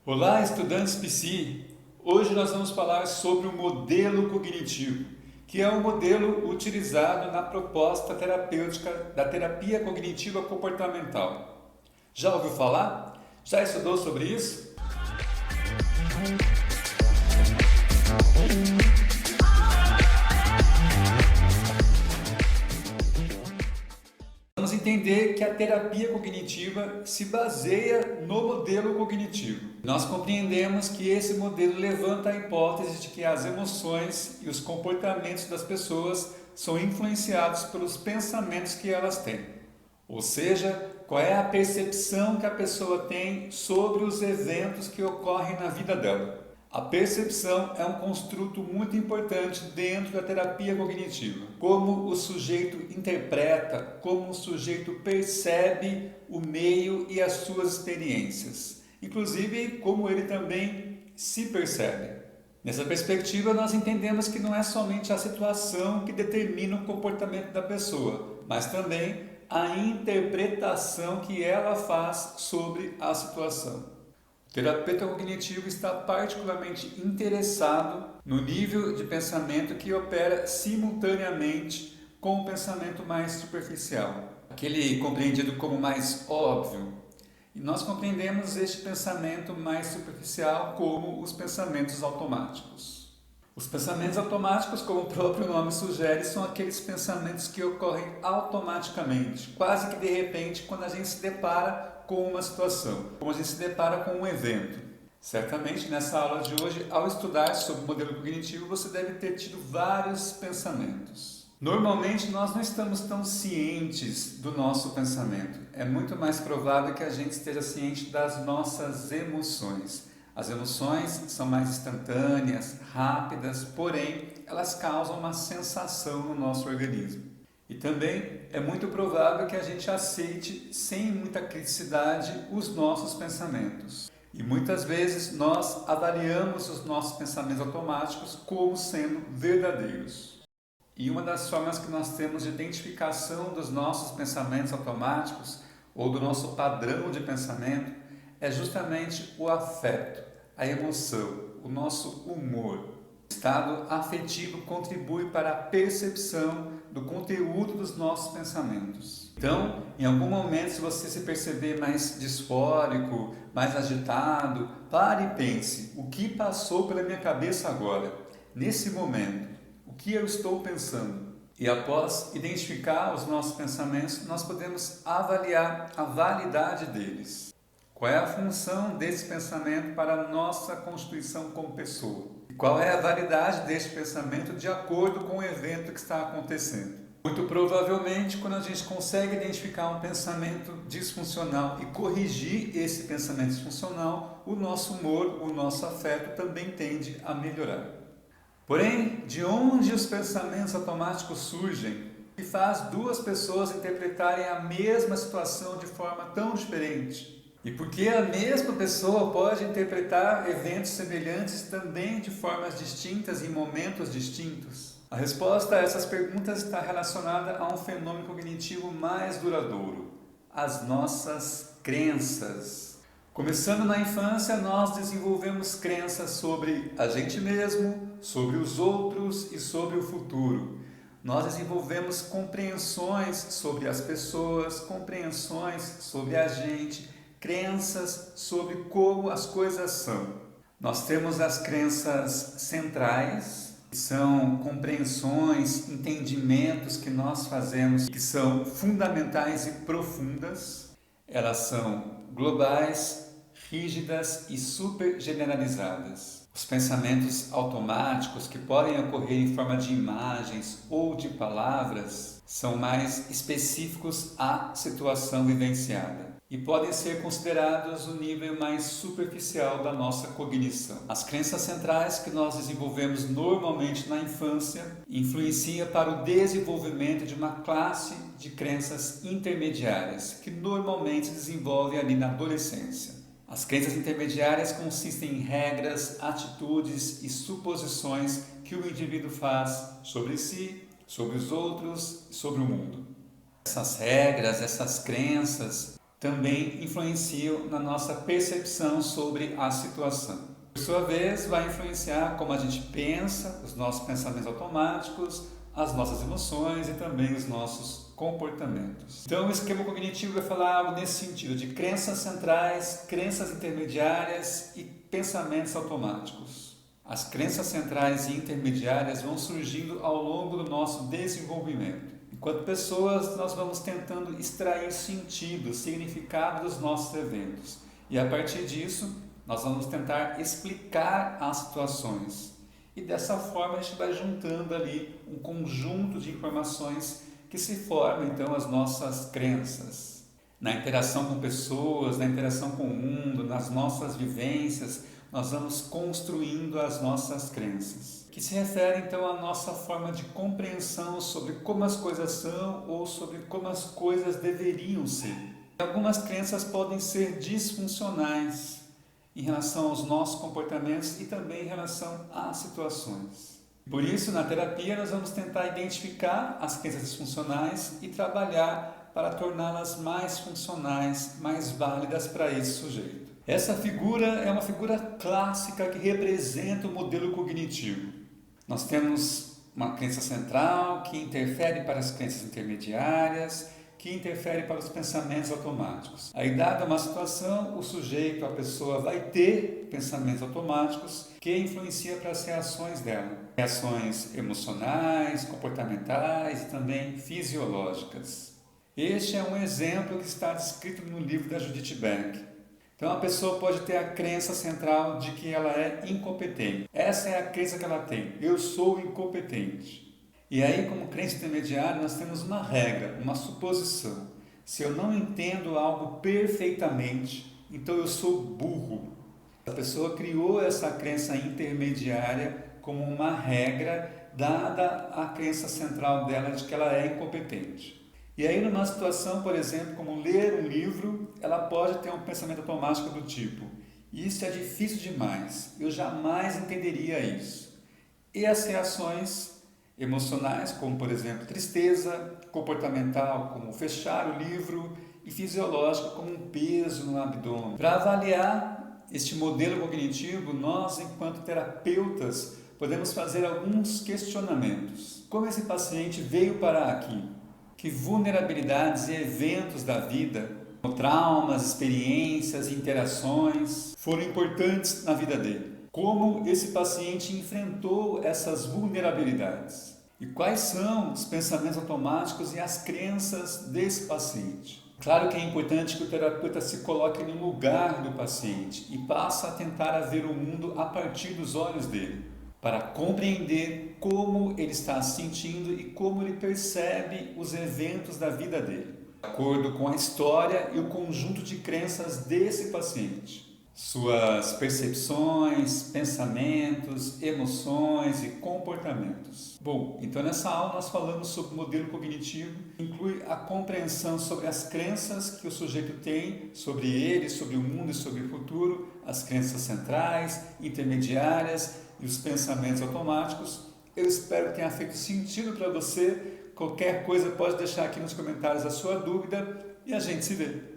Olá, estudantes Psi! Hoje nós vamos falar sobre o modelo cognitivo, que é um modelo utilizado na proposta terapêutica da terapia cognitiva comportamental. Já ouviu falar? Já estudou sobre isso? Vamos entender que a terapia cognitiva se baseia no modelo cognitivo. Nós compreendemos que esse modelo levanta a hipótese de que as emoções e os comportamentos das pessoas são influenciados pelos pensamentos que elas têm. Ou seja, qual é a percepção que a pessoa tem sobre os eventos que ocorrem na vida dela. A percepção é um construto muito importante dentro da terapia cognitiva. Como o sujeito interpreta, como o sujeito percebe o meio e as suas experiências. Inclusive, como ele também se percebe. Nessa perspectiva, nós entendemos que não é somente a situação que determina o comportamento da pessoa, mas também a interpretação que ela faz sobre a situação. O terapeuta cognitivo está particularmente interessado no nível de pensamento que opera simultaneamente com o pensamento mais superficial, aquele compreendido como mais óbvio. E nós compreendemos este pensamento mais superficial como os pensamentos automáticos. Os pensamentos automáticos, como o próprio nome sugere, são aqueles pensamentos que ocorrem automaticamente, quase que de repente, quando a gente se depara com uma situação, como a gente se depara com um evento. Certamente, nessa aula de hoje, ao estudar sobre o modelo cognitivo, você deve ter tido vários pensamentos. Normalmente, nós não estamos tão cientes do nosso pensamento. É muito mais provável que a gente esteja ciente das nossas emoções. As emoções são mais instantâneas, rápidas, porém, elas causam uma sensação no nosso organismo. E também é muito provável que a gente aceite sem muita criticidade os nossos pensamentos. E muitas vezes nós avaliamos os nossos pensamentos automáticos como sendo verdadeiros. E uma das formas que nós temos de identificação dos nossos pensamentos automáticos ou do nosso padrão de pensamento é justamente o afeto, a emoção, o nosso humor. O estado afetivo contribui para a percepção do conteúdo dos nossos pensamentos. Então, em algum momento, se você se perceber mais disfórico, mais agitado, pare e pense: o que passou pela minha cabeça agora, nesse momento? O que eu estou pensando? E após identificar os nossos pensamentos, nós podemos avaliar a validade deles. Qual é a função desse pensamento para a nossa constituição como pessoa? E qual é a validade deste pensamento de acordo com o evento que está acontecendo? Muito provavelmente, quando a gente consegue identificar um pensamento disfuncional e corrigir esse pensamento disfuncional, o nosso humor, o nosso afeto também tende a melhorar. Porém, de onde os pensamentos automáticos surgem? Que faz duas pessoas interpretarem a mesma situação de forma tão diferente? E por que a mesma pessoa pode interpretar eventos semelhantes também de formas distintas em momentos distintos? A resposta a essas perguntas está relacionada a um fenômeno cognitivo mais duradouro: as nossas crenças. Começando na infância, nós desenvolvemos crenças sobre a gente mesmo, sobre os outros e sobre o futuro. Nós desenvolvemos compreensões sobre as pessoas, compreensões sobre a gente, crenças sobre como as coisas são. Nós temos as crenças centrais, que são compreensões, entendimentos que nós fazemos, que são fundamentais e profundas. Elas são globais, rígidas e super generalizadas. Os pensamentos automáticos, que podem ocorrer em forma de imagens ou de palavras, são mais específicos à situação vivenciada e podem ser considerados o nível mais superficial da nossa cognição. As crenças centrais que nós desenvolvemos normalmente na infância influenciam para o desenvolvimento de uma classe de crenças intermediárias que normalmente se desenvolvem ali na adolescência. As crenças intermediárias consistem em regras, atitudes e suposições que o indivíduo faz sobre si, sobre os outros e sobre o mundo. Essas regras, essas crenças também influenciam na nossa percepção sobre a situação. Por sua vez, vai influenciar como a gente pensa, os nossos pensamentos automáticos, as nossas emoções e também os nossos comportamentos. Então, o esquema cognitivo vai falar algo nesse sentido, de crenças centrais, crenças intermediárias e pensamentos automáticos. As crenças centrais e intermediárias vão surgindo ao longo do nosso desenvolvimento. Enquanto pessoas, nós vamos tentando extrair sentido, significado dos nossos eventos. E a partir disso, nós vamos tentar explicar as situações. E dessa forma a gente vai juntando ali um conjunto de informações que se formam então as nossas crenças. Na interação com pessoas, na interação com o mundo, nas nossas vivências, nós vamos construindo as nossas crenças, que se refere então à nossa forma de compreensão sobre como as coisas são ou sobre como as coisas deveriam ser. Algumas crenças podem ser disfuncionais em relação aos nossos comportamentos e também em relação às situações. Por isso, na terapia, nós vamos tentar identificar as crenças disfuncionais e trabalhar para torná-las mais funcionais, mais válidas para esse sujeito. Essa figura é uma figura clássica que representa o modelo cognitivo. Nós temos uma crença central que interfere para as crenças intermediárias, que interfere para os pensamentos automáticos. Aí, dada uma situação, o sujeito, a pessoa, vai ter pensamentos automáticos que influenciam para as reações dela. Reações emocionais, comportamentais e também fisiológicas. Este é um exemplo que está descrito no livro da Judith Beck. Então, a pessoa pode ter a crença central de que ela é incompetente. Essa é a crença que ela tem. Eu sou incompetente. E aí, como crença intermediária, nós temos uma regra, uma suposição. Se eu não entendo algo perfeitamente, então eu sou burro. A pessoa criou essa crença intermediária como uma regra, dada a crença central dela de que ela é incompetente. E aí, numa situação, por exemplo, como ler um livro, ela pode ter um pensamento automático do tipo: isso é difícil demais, eu jamais entenderia isso. E as reações emocionais, como por exemplo tristeza, comportamental, como fechar o livro, e fisiológica, como um peso no abdômen. Para avaliar este modelo cognitivo, nós, enquanto terapeutas, podemos fazer alguns questionamentos. Como esse paciente veio parar aqui? Que vulnerabilidades e eventos da vida, traumas, experiências, interações, foram importantes na vida dele? Como esse paciente enfrentou essas vulnerabilidades? E quais são os pensamentos automáticos e as crenças desse paciente? Claro que é importante que o terapeuta se coloque no lugar do paciente e passe a tentar ver o mundo a partir dos olhos dele, para compreender como ele está se sentindo e como ele percebe os eventos da vida dele, de acordo com a história e o conjunto de crenças desse paciente. Suas percepções, pensamentos, emoções e comportamentos. Bom, então nessa aula nós falamos sobre o modelo cognitivo, que inclui a compreensão sobre as crenças que o sujeito tem sobre ele, sobre o mundo e sobre o futuro, as crenças centrais, intermediárias e os pensamentos automáticos. Eu espero que tenha feito sentido para você. Qualquer coisa pode deixar aqui nos comentários a sua dúvida e a gente se vê.